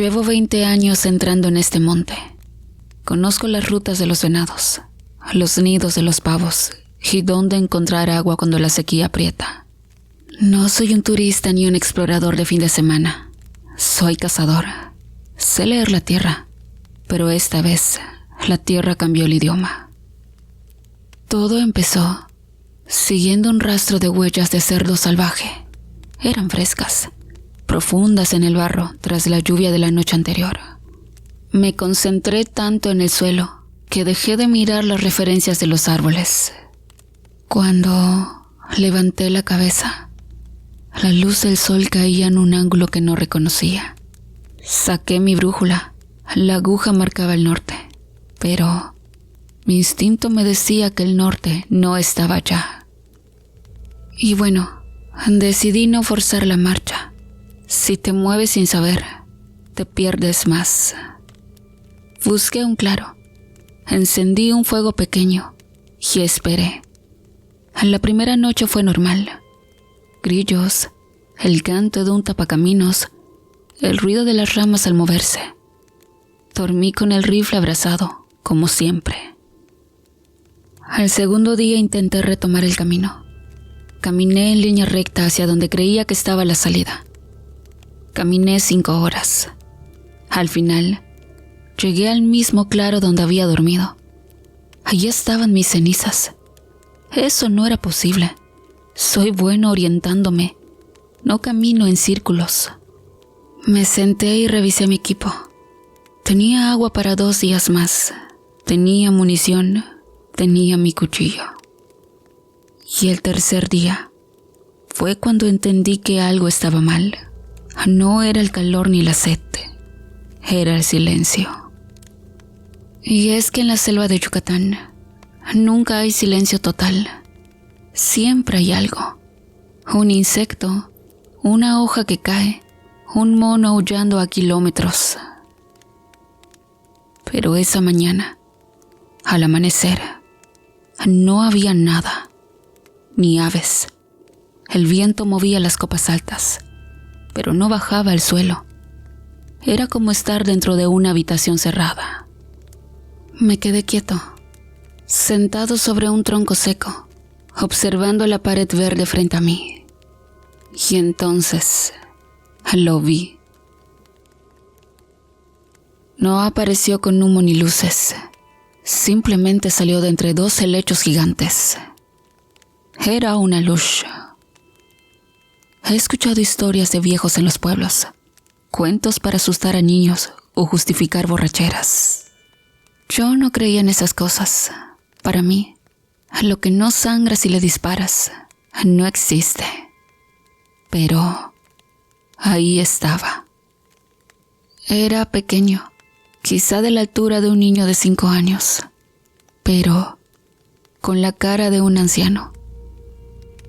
Llevo 20 años entrando en este monte. Conozco las rutas de los venados, los nidos de los pavos y dónde encontrar agua cuando la sequía aprieta. No soy un turista ni un explorador de fin de semana. Soy cazador. Sé leer la tierra, pero esta vez la tierra cambió el idioma. Todo empezó siguiendo un rastro de huellas de cerdo salvaje. Eran frescas, profundas en el barro tras la lluvia de la noche anterior. Me concentré tanto en el suelo que dejé de mirar las referencias de los árboles. Cuando levanté la cabeza, la luz del sol caía en un ángulo que no reconocía. Saqué mi brújula. La aguja marcaba el norte, pero mi instinto me decía que el norte no estaba allá. Y bueno, decidí no forzar la marcha. Si te mueves sin saber, te pierdes más. Busqué un claro, encendí un fuego pequeño y esperé. La primera noche fue normal. Grillos, el canto de un tapacaminos, el ruido de las ramas al moverse. Dormí con el rifle abrazado, como siempre. Al segundo día intenté retomar el camino. Caminé en línea recta hacia donde creía que estaba la salida. Caminé 5 horas. Al final, llegué al mismo claro donde había dormido. Allí estaban mis cenizas. Eso no era posible. Soy bueno orientándome. No camino en círculos. Me senté y revisé mi equipo. Tenía agua para 2 días más. Tenía munición. Tenía mi cuchillo. Y el tercer día fue cuando entendí que algo estaba mal. No era el calor ni la sed. Era el silencio. Y es que en la selva de Yucatán nunca hay silencio total. Siempre hay algo. Un insecto, una hoja que cae, un mono aullando a kilómetros. Pero esa mañana, al amanecer, no había nada, ni aves. El viento movía las copas altas, pero no bajaba al suelo. Era como estar dentro de una habitación cerrada. Me quedé quieto, sentado sobre un tronco seco, observando la pared verde frente a mí. Y entonces lo vi. No apareció con humo ni luces. Simplemente salió de entre 2 helechos gigantes. Era una luz. He escuchado historias de viejos en los pueblos, cuentos para asustar a niños o justificar borracheras. Yo no creía en esas cosas. Para mí, lo que no sangra si le disparas no existe. Pero ahí estaba. Era pequeño, quizá de la altura de un niño de 5 años, pero con la cara de un anciano.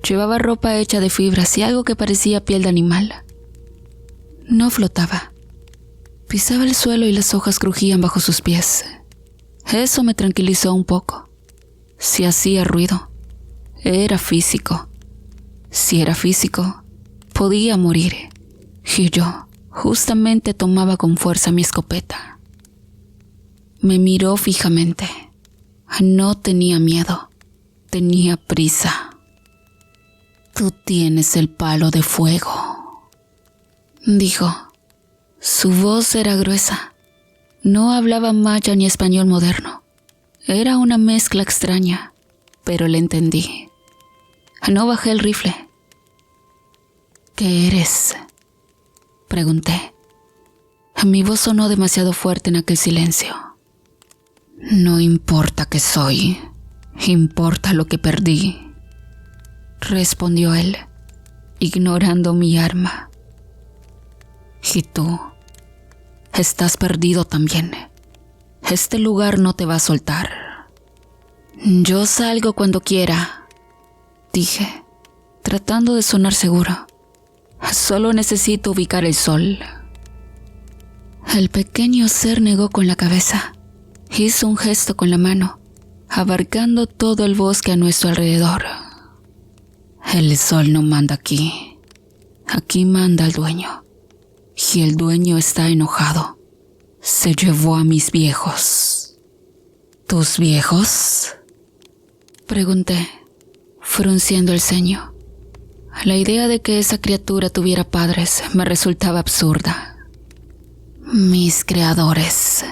Llevaba ropa hecha de fibras y algo que parecía piel de animal. No flotaba. Pisaba el suelo y las hojas crujían bajo sus pies. Eso me tranquilizó un poco. Si hacía ruido, era físico. Si era físico, podía morir. Y yo justamente tomaba con fuerza mi escopeta. Me miró fijamente. No tenía miedo, tenía prisa. «Tú tienes el palo de fuego», dijo. Su voz era gruesa. No hablaba maya ni español moderno. Era una mezcla extraña, pero le entendí. No bajé el rifle. «¿Qué eres?», pregunté. Mi voz sonó demasiado fuerte en aquel silencio. «No importa qué soy, importa lo que perdí», respondió él, ignorando mi arma. «Y tú, estás perdido también. Este lugar no te va a soltar». «Yo salgo cuando quiera», dije, tratando de sonar seguro. «Solo necesito ubicar el sol». El pequeño ser negó con la cabeza. Hizo un gesto con la mano, abarcando todo el bosque a nuestro alrededor. «El sol no manda aquí. Aquí manda el dueño. y el dueño está enojado. Se llevó a mis viejos. ¿Tus viejos?, pregunté, frunciendo el ceño. La idea de que esa criatura tuviera padres me resultaba absurda. Mis creadores,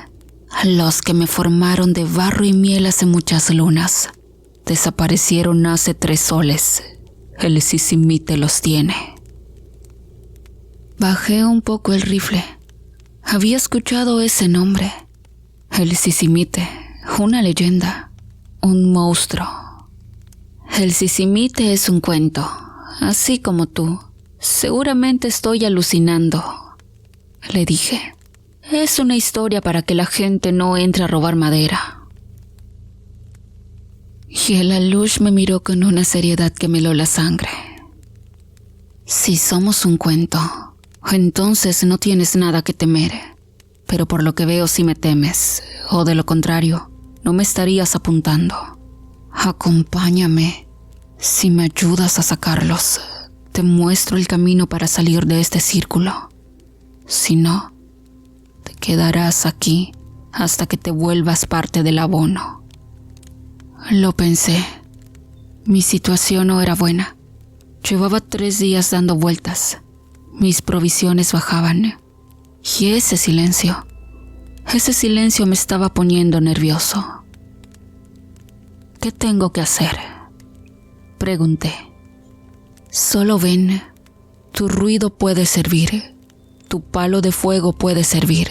los que me formaron de barro y miel hace muchas lunas, desaparecieron hace 3 soles. El Sisimite los tiene. Bajé un poco el rifle. Había escuchado ese nombre. El Sisimite, una leyenda, un monstruo. El Sisimite es un cuento, así como tú. Seguramente estoy alucinando, le dije. Es una historia para que la gente no entre a robar madera. Y el Alush me miró con una seriedad que me heló la sangre. Si somos un cuento, entonces no tienes nada que temer. Pero por lo que veo sí me temes, o de lo contrario, no me estarías apuntando. Acompáñame. Si me ayudas a sacarlos, te muestro el camino para salir de este círculo. Si no, te quedarás aquí hasta que te vuelvas parte del abono. Lo pensé. Mi situación no era buena. Llevaba 3 días dando vueltas. Mis provisiones bajaban. Y ese silencio me estaba poniendo nervioso. ¿Qué tengo que hacer?, pregunté. Solo ven. Tu ruido puede servir. Tu palo de fuego puede servir.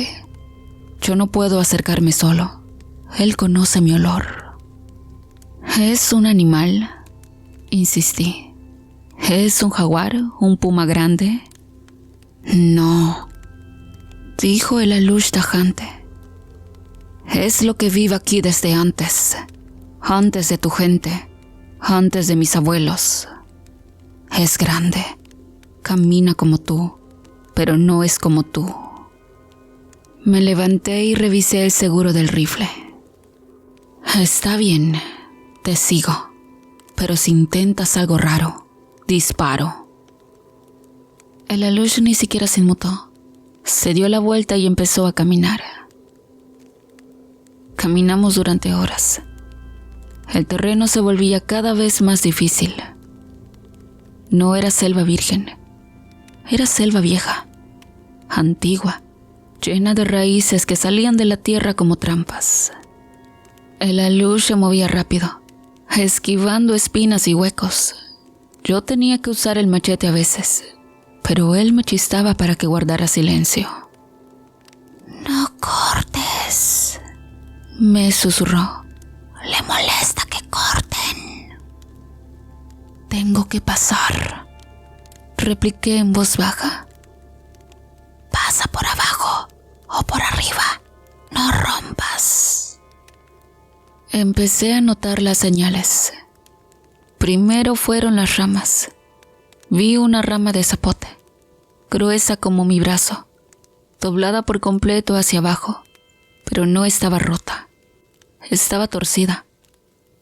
Yo no puedo acercarme solo. Él conoce mi olor. ¿Es un animal?, insistí. ¿Es un jaguar? ¿Un puma grande? No, dijo el Alush tajante. Es lo que vive aquí desde antes de tu gente, antes de mis abuelos. Es grande, camina como tú, pero no es como tú. Me levanté y revisé el seguro del rifle. Está bien, te sigo, pero si intentas algo raro, disparo. El Alush ni siquiera se inmutó. Se dio la vuelta y empezó a caminar. Caminamos durante horas. El terreno se volvía cada vez más difícil. No era selva virgen. Era selva vieja, antigua, llena de raíces que salían de la tierra como trampas. El Alush se movía rápido, esquivando espinas y huecos. Yo tenía que usar el machete a veces, pero él me chistaba para que guardara silencio. «No cortes», me susurró. «Le molesta que corten». «Tengo que pasar», repliqué en voz baja. «Pasa por abajo o por arriba, no rompas». Empecé a notar las señales. Primero fueron las ramas. Vi una rama de zapote, gruesa como mi brazo, doblada por completo hacia abajo, pero no estaba rota. Estaba torcida.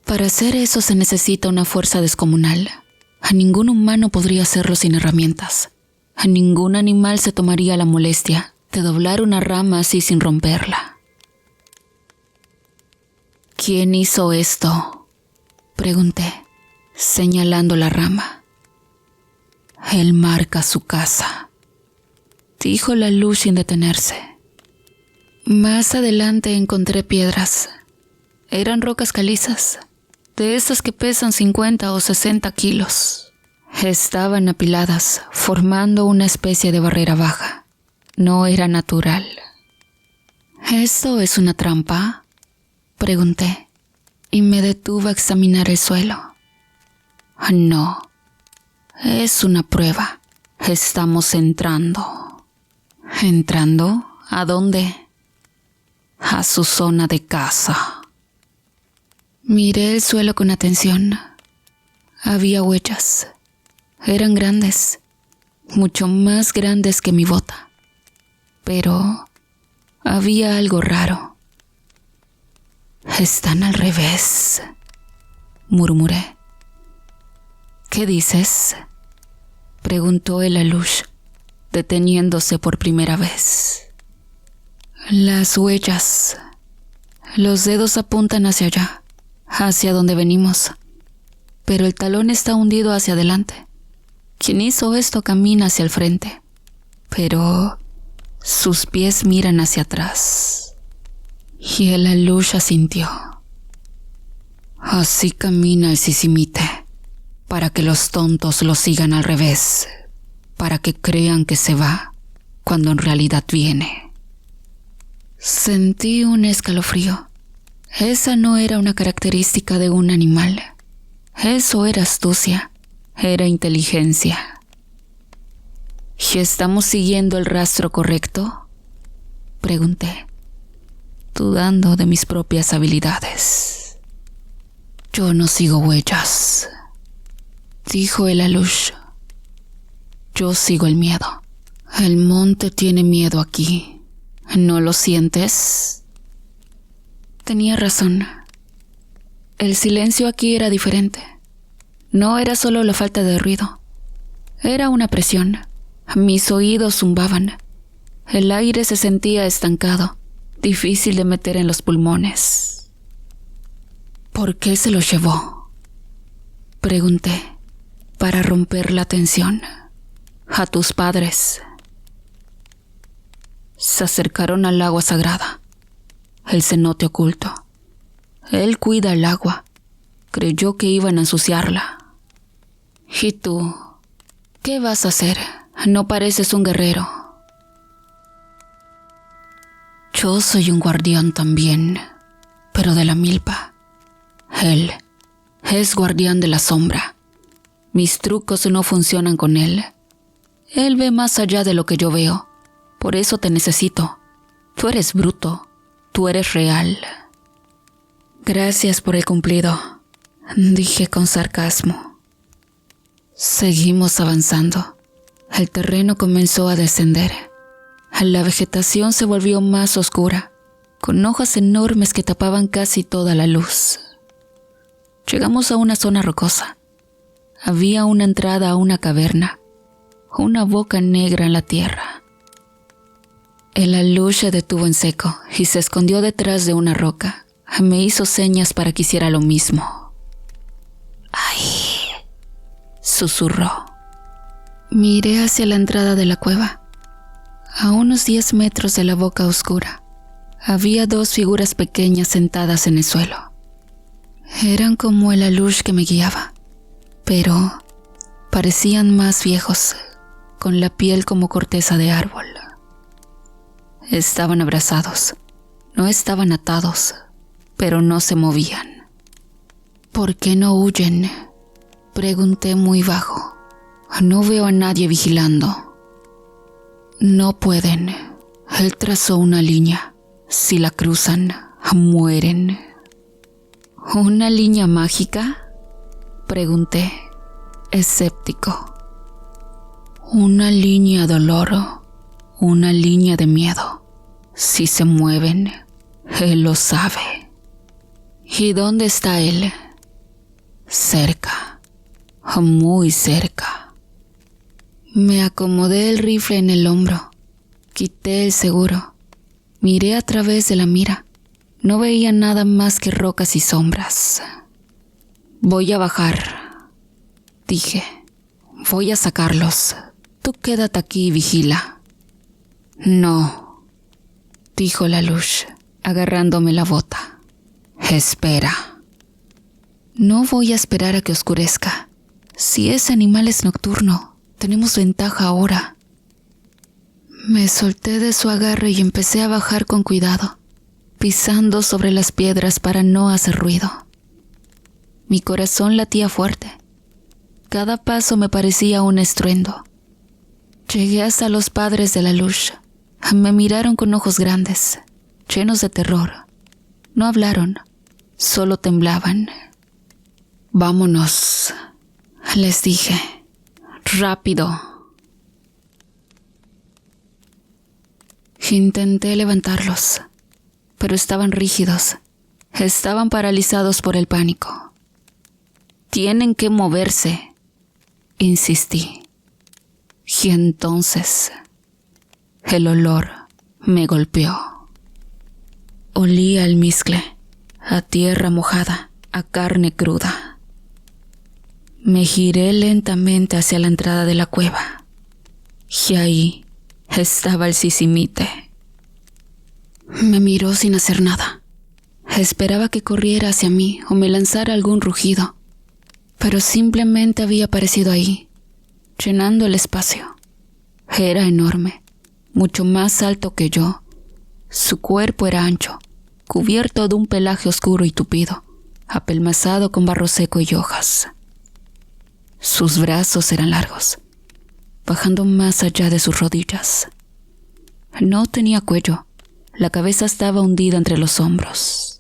Para hacer eso se necesita una fuerza descomunal. A ningún humano podría hacerlo sin herramientas. A ningún animal se tomaría la molestia de doblar una rama así sin romperla. ¿Quién hizo esto?, pregunté, señalando la rama. Él marca su casa, dijo la luz sin detenerse. Más adelante encontré piedras. Eran rocas calizas, de esas que pesan 50 o 60 kilos. Estaban apiladas, formando una especie de barrera baja. No era natural. ¿Esto es una trampa?, pregunté, y me detuve a examinar el suelo. No, es una prueba. Estamos entrando. ¿Entrando? ¿A dónde? A su zona de caza. Miré el suelo con atención. Había huellas. Eran grandes, mucho más grandes que mi bota. Pero había algo raro. Están al revés, murmuré. ¿Qué dices?, preguntó el Alush, deteniéndose por primera vez. Las huellas. Los dedos apuntan hacia allá, hacia donde venimos, pero el talón está hundido hacia adelante. Quien hizo esto camina hacia el frente, pero sus pies miran hacia atrás. Y el Alush asintió. Así camina el Sisimite, para que los tontos lo sigan al revés, para que crean que se va, cuando en realidad viene. Sentí un escalofrío. Esa no era una característica de un animal. Eso era astucia, era inteligencia. ¿Y estamos siguiendo el rastro correcto?, pregunté, dudando de mis propias habilidades. Yo no sigo huellas, dijo el Alush. Yo sigo el miedo. El monte tiene miedo aquí. ¿No lo sientes? Tenía razón. El silencio aquí era diferente. No era solo la falta de ruido. Era una presión. Mis oídos zumbaban. El aire se sentía estancado, difícil de meter en los pulmones. ¿Por qué se los llevó?, pregunté, para romper la tensión. A tus padres. Se acercaron al agua sagrada, el cenote oculto. Él cuida el agua. Creyó que iban a ensuciarla. ¿Y tú? ¿Qué vas a hacer? No pareces un guerrero. Yo soy un guardián también, pero de la milpa. Él es guardián de la sombra. Mis trucos no funcionan con él. Él ve más allá de lo que yo veo. Por eso te necesito. Tú eres bruto. Tú eres real. Gracias por el cumplido, dije con sarcasmo. Seguimos avanzando. El terreno comenzó a descender. La vegetación se volvió más oscura, con hojas enormes que tapaban casi toda la luz. Llegamos a una zona rocosa. Había una entrada a una caverna, una boca negra en la tierra. El Alush se detuvo en seco y se escondió detrás de una roca. Me hizo señas para que hiciera lo mismo. ¡Ay!, susurró. Miré hacia la entrada de la cueva. A unos 10 metros de la boca oscura, había 2 figuras pequeñas sentadas en el suelo. Eran como el Alush que me guiaba, pero parecían más viejos, con la piel como corteza de árbol. Estaban abrazados, no estaban atados, pero no se movían. ¿Por qué no huyen?, pregunté muy bajo. No veo a nadie vigilando. No pueden. Él trazó una línea. Si la cruzan, mueren. ¿Una línea mágica?, pregunté, escéptico. Una línea dolor, una línea de miedo. Si se mueven, él lo sabe. ¿Y dónde está él? Cerca, muy cerca. Me acomodé el rifle en el hombro, quité el seguro, miré a través de la mira. No veía nada más que rocas y sombras. Voy a bajar, dije. Voy a sacarlos. Tú quédate aquí y vigila. No, dijo el Alush, agarrándome la bota. Espera. No voy a esperar a que oscurezca. Si ese animal es nocturno, tenemos ventaja ahora. Me solté de su agarre y empecé a bajar con cuidado, pisando sobre las piedras para no hacer ruido. Mi corazón latía fuerte. Cada paso me parecía un estruendo. Llegué hasta los padres de la Alush. Me miraron con ojos grandes, llenos de terror. No hablaron, solo temblaban. Vámonos, les dije. Rápido. Intenté levantarlos, pero estaban rígidos. Estaban paralizados por el pánico. Tienen que moverse, insistí. Y entonces El olor me golpeó. Olía al almizcle, a tierra mojada, a carne cruda. Me giré lentamente hacia la entrada de la cueva y ahí estaba el sisimite. Me miró sin hacer nada. Esperaba que corriera hacia mí o me lanzara algún rugido, pero simplemente había aparecido ahí, llenando el espacio. Era enorme, mucho más alto que yo. Su cuerpo era ancho, cubierto de un pelaje oscuro y tupido, apelmazado con barro seco y hojas. Sus brazos eran largos, bajando más allá de sus rodillas. No tenía cuello, la cabeza estaba hundida entre los hombros.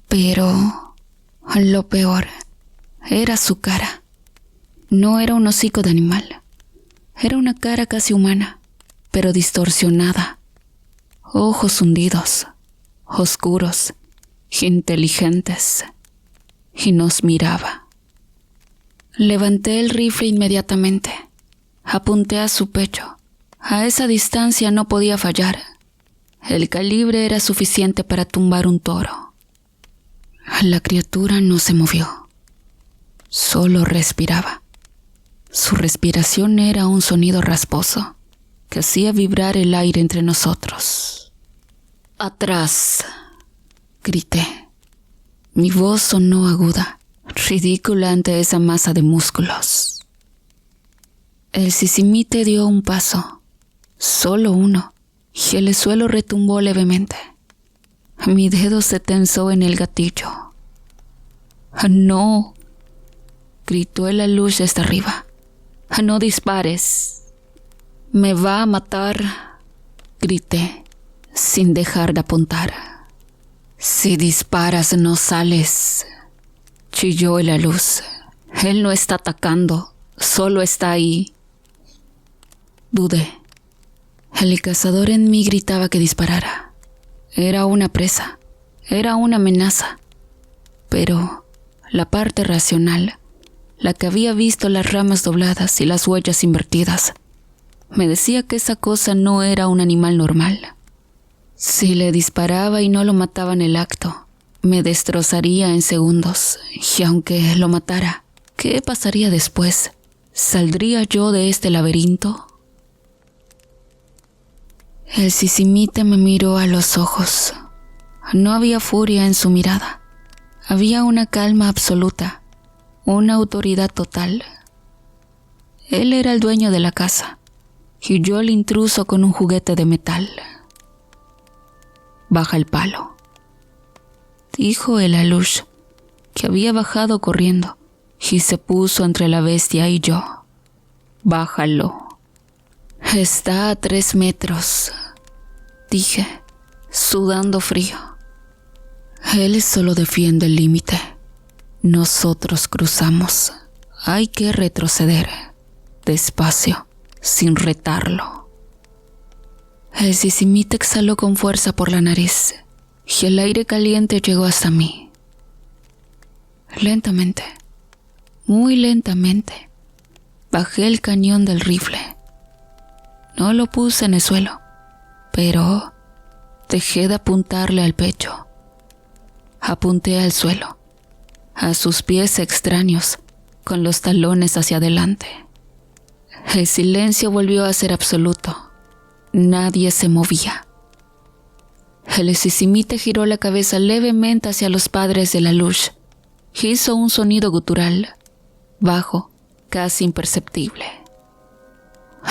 Pero lo peor era su cara. No era un hocico de animal, era una cara casi humana, pero distorsionada. Ojos hundidos, oscuros, inteligentes, y nos miraba. Levanté el rifle inmediatamente. Apunté a su pecho. A esa distancia no podía fallar. El calibre era suficiente para tumbar un toro. La criatura no se movió. Solo respiraba. Su respiración era un sonido rasposo que hacía vibrar el aire entre nosotros. «¡Atrás!», grité. Mi voz sonó aguda, ridícula ante esa masa de músculos. El sisimite dio un paso, solo uno, y el suelo retumbó levemente. Mi dedo se tensó en el gatillo. «¡No!», gritó el alush desde arriba. «¡No dispares! ¡Me va a matar!», grité, sin dejar de apuntar. «Si disparas no sales», chilló el alush. «Él no está atacando, solo está ahí». Dudé. El cazador en mí gritaba que disparara. Era una presa, era una amenaza. Pero la parte racional, la que había visto las ramas dobladas y las huellas invertidas, me decía que esa cosa no era un animal normal. Si le disparaba y no lo mataba en el acto, me destrozaría en segundos, y aunque lo matara, ¿qué pasaría después? ¿Saldría yo de este laberinto? El sisimite me miró a los ojos. No había furia en su mirada. Había una calma absoluta, una autoridad total. Él era el dueño de la casa, y yo el intruso con un juguete de metal. «Baja el palo», dijo el alush, que había bajado corriendo, y se puso entre la bestia y yo. «Bájalo». «Está a 3 metros», dije, sudando frío. «Él solo defiende el límite. Nosotros cruzamos. Hay que retroceder, despacio, sin retarlo». El sisimite exhaló con fuerza por la nariz, y el aire caliente llegó hasta mí. Lentamente, muy lentamente, bajé el cañón del rifle. No lo puse en el suelo, pero dejé de apuntarle al pecho. Apunté al suelo, a sus pies extraños, con los talones hacia adelante. El silencio volvió a ser absoluto. Nadie se movía. El sisimite giró la cabeza levemente hacia los padres del alush. Hizo un sonido gutural, bajo, casi imperceptible.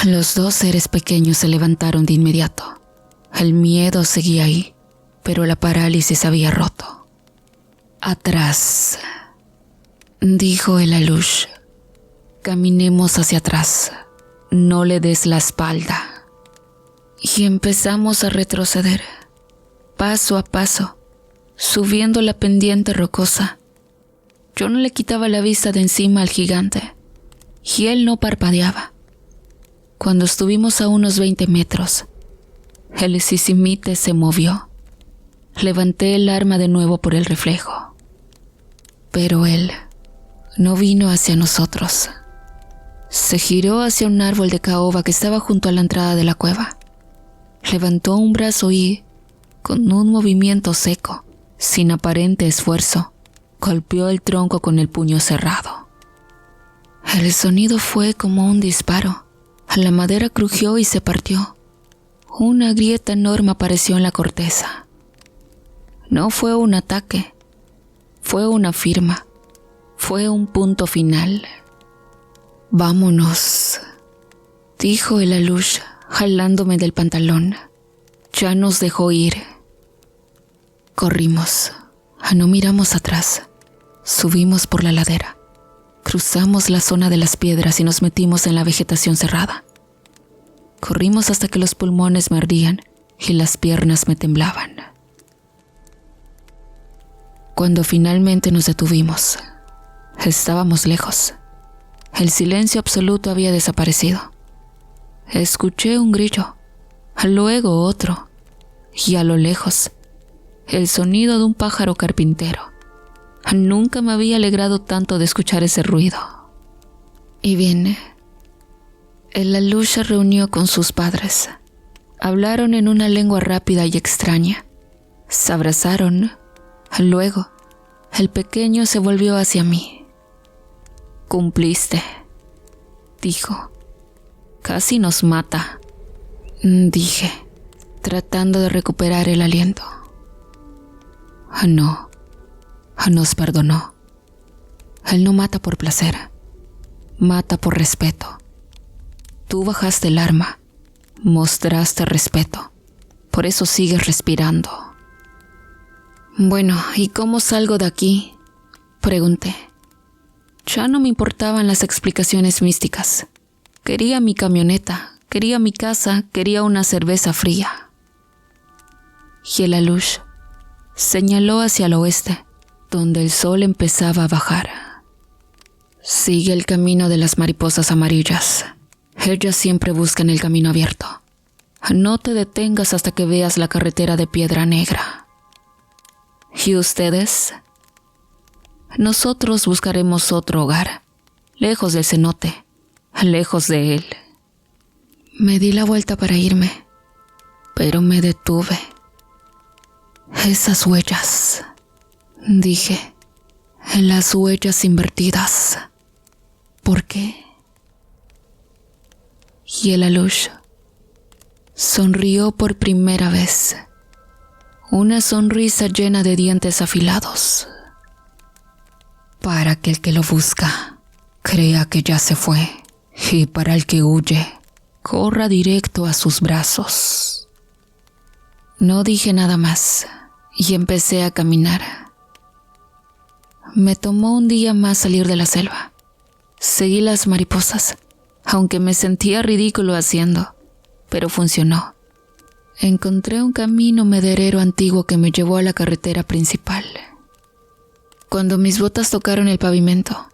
Los 2 seres pequeños se levantaron de inmediato. El miedo seguía ahí, pero la parálisis había roto. «Atrás», dijo el alush. «Caminemos hacia atrás. No le des la espalda». Y empezamos a retroceder, paso a paso, subiendo la pendiente rocosa. Yo no le quitaba la vista de encima al gigante, y él no parpadeaba. Cuando estuvimos a unos 20 metros, el sisimite se movió. Levanté el arma de nuevo por el reflejo. Pero él no vino hacia nosotros. Se giró hacia un árbol de caoba que estaba junto a la entrada de la cueva. levantó un brazo y, con un movimiento seco, sin aparente esfuerzo, golpeó el tronco con el puño cerrado. El sonido fue como un disparo. La madera crujió y se partió. Una grieta enorme apareció en la corteza. No fue un ataque, fue una firma, fue un punto final. «Vámonos», dijo el Alush, jalándome del pantalón. Ya nos dejó ir. Corrimos, no miramos atrás. Subimos por la ladera. Cruzamos la zona de las piedras y nos metimos en la vegetación cerrada. Corrimos hasta que los pulmones me ardían y las piernas me temblaban. Cuando finalmente nos detuvimos, estábamos lejos. El silencio absoluto había desaparecido. Escuché un grillo, luego otro, y a lo lejos, el sonido de un pájaro carpintero. Nunca me había alegrado tanto de escuchar ese ruido. Y bien, el Alush se reunió con sus padres. Hablaron en una lengua rápida y extraña. Se abrazaron. Luego, el pequeño se volvió hacia mí. «Cumpliste», dijo. «Casi nos mata», dije, tratando de recuperar el aliento. No, nos perdonó. Él no mata por placer, mata por respeto. Tú bajaste el arma, mostraste respeto, por eso sigues respirando. «Bueno, ¿y cómo salgo de aquí?», pregunté. Ya no me importaban las explicaciones místicas. Quería mi camioneta, quería mi casa, quería una cerveza fría. Y el Alush señaló hacia el oeste, donde el sol empezaba a bajar. «Sigue el camino de las mariposas amarillas. Ellas siempre buscan el camino abierto. No te detengas hasta que veas la carretera de piedra negra. ¿Y ustedes?» «Nosotros buscaremos otro hogar, lejos del cenote, lejos de él». Me di la vuelta para irme, pero me detuve. «Esas huellas», dije, «las huellas invertidas. ¿Por qué?». Y el Alush sonrió por primera vez, una sonrisa llena de dientes afilados. «Para que el que lo busca crea que ya se fue, y para el que huye, corra directo a sus brazos». No dije nada más y empecé a caminar. Me tomó un día más salir de la selva. Seguí las mariposas, aunque me sentía ridículo haciendo, pero funcionó. Encontré un camino mederero antiguo que me llevó a la carretera principal. Cuando mis botas tocaron el pavimento,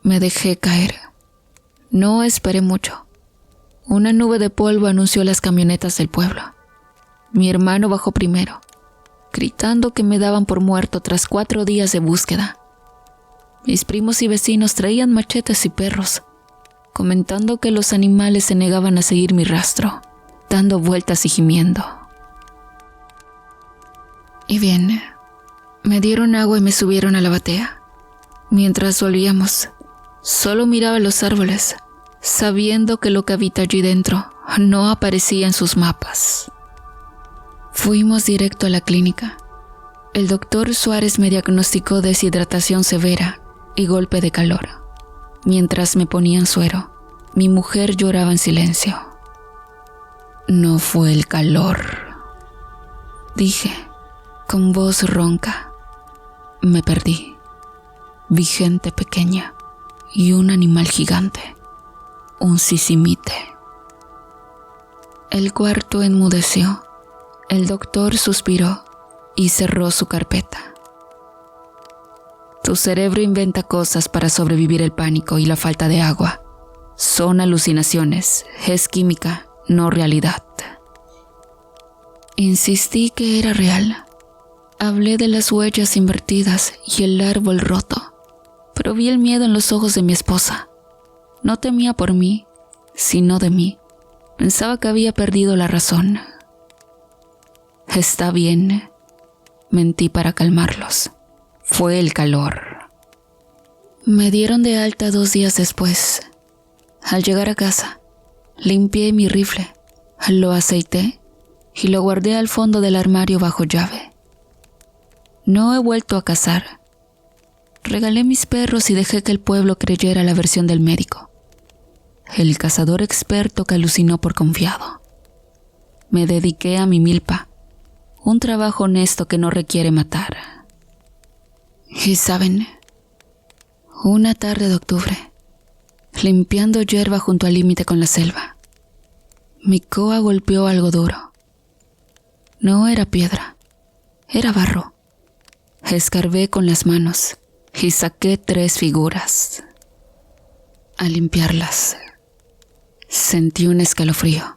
me dejé caer. No esperé mucho. Una nube de polvo anunció las camionetas del pueblo. Mi hermano bajó primero, gritando que me daban por muerto tras 4 días de búsqueda. Mis primos y vecinos traían machetes y perros, comentando que los animales se negaban a seguir mi rastro, dando vueltas y gimiendo. Y bien, me dieron agua y me subieron a la batea. Mientras volvíamos, solo miraba los árboles, sabiendo que lo que habita allí dentro no aparecía en sus mapas. Fuimos directo a la clínica. El doctor Suárez me diagnosticó deshidratación severa y golpe de calor. Mientras me ponían suero, mi mujer lloraba en silencio. «No fue el calor», dije, con voz ronca. Me perdí. Vi gente pequeña y un animal gigante, un sisimite. El cuarto enmudeció. El doctor suspiró y cerró su carpeta. «Tu cerebro inventa cosas para sobrevivir el pánico y la falta de agua. Son alucinaciones, es química, no realidad». Insistí que era real. Hablé de las huellas invertidas y el árbol roto, pero vi el miedo en los ojos de mi esposa. No temía por mí, sino de mí. Pensaba que había perdido la razón. Está bien, mentí para calmarlos. Fue el calor. Me dieron de alta 2 días después. Al llegar a casa, limpié mi rifle, lo aceité y lo guardé al fondo del armario bajo llave. No he vuelto a cazar. Regalé mis perros y dejé que el pueblo creyera la versión del médico, el cazador experto que alucinó por confiado. Me dediqué a mi milpa, un trabajo honesto que no requiere matar. Y saben, una tarde de octubre, limpiando hierba junto al límite con la selva, mi coa golpeó algo duro. No era piedra, era barro. Escarbé con las manos y saqué 3 figuras. Al limpiarlas, sentí un escalofrío.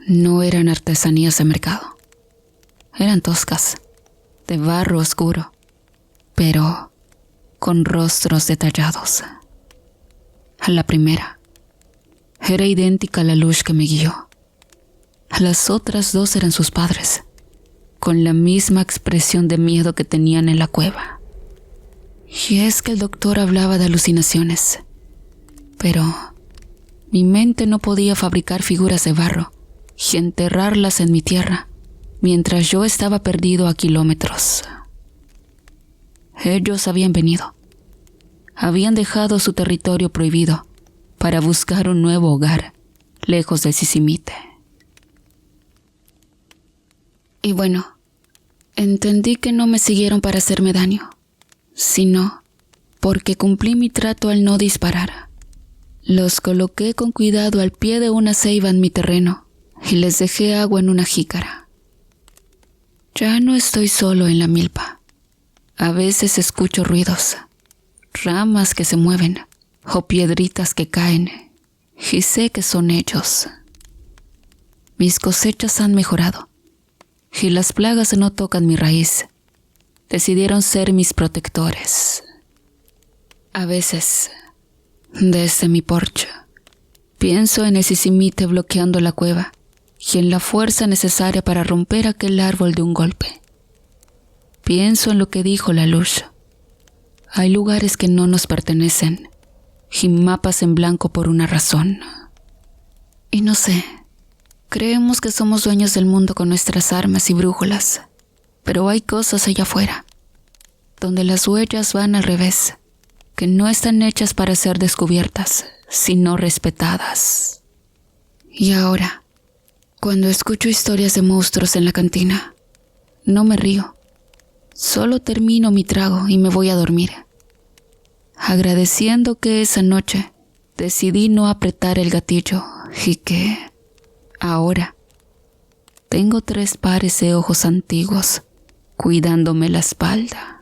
No eran artesanías de mercado. Eran toscas, de barro oscuro, pero con rostros detallados. La primera era idéntica a la luz que me guió. Las otras 2 eran sus padres, con la misma expresión de miedo que tenían en la cueva. Y es que el doctor hablaba de alucinaciones, pero mi mente no podía fabricar figuras de barro y enterrarlas en mi tierra, mientras yo estaba perdido a kilómetros. Ellos habían venido. Habían dejado su territorio prohibido para buscar un nuevo hogar, lejos de Sisimiute. Y bueno, entendí que no me siguieron para hacerme daño, sino porque cumplí mi trato al no disparar. Los coloqué con cuidado al pie de una ceiba en mi terreno y les dejé agua en una jícara. Ya no estoy solo en la milpa. A veces escucho ruidos, ramas que se mueven o piedritas que caen, y sé que son ellos. Mis cosechas han mejorado y las plagas no tocan mi raíz. Decidieron ser mis protectores. A veces, desde mi porche, pienso en el Sisimiute bloqueando la cueva y en la fuerza necesaria para romper aquel árbol de un golpe. Pienso en lo que dijo la luz. Hay lugares que no nos pertenecen y mapas en blanco por una razón. Y no sé, creemos que somos dueños del mundo con nuestras armas y brújulas, pero hay cosas allá afuera, donde las huellas van al revés, que no están hechas para ser descubiertas, sino respetadas. Y ahora, cuando escucho historias de monstruos en la cantina, no me río. Solo termino mi trago y me voy a dormir, agradeciendo que esa noche decidí no apretar el gatillo y que, ahora, tengo 3 pares de ojos antiguos cuidándome la espalda.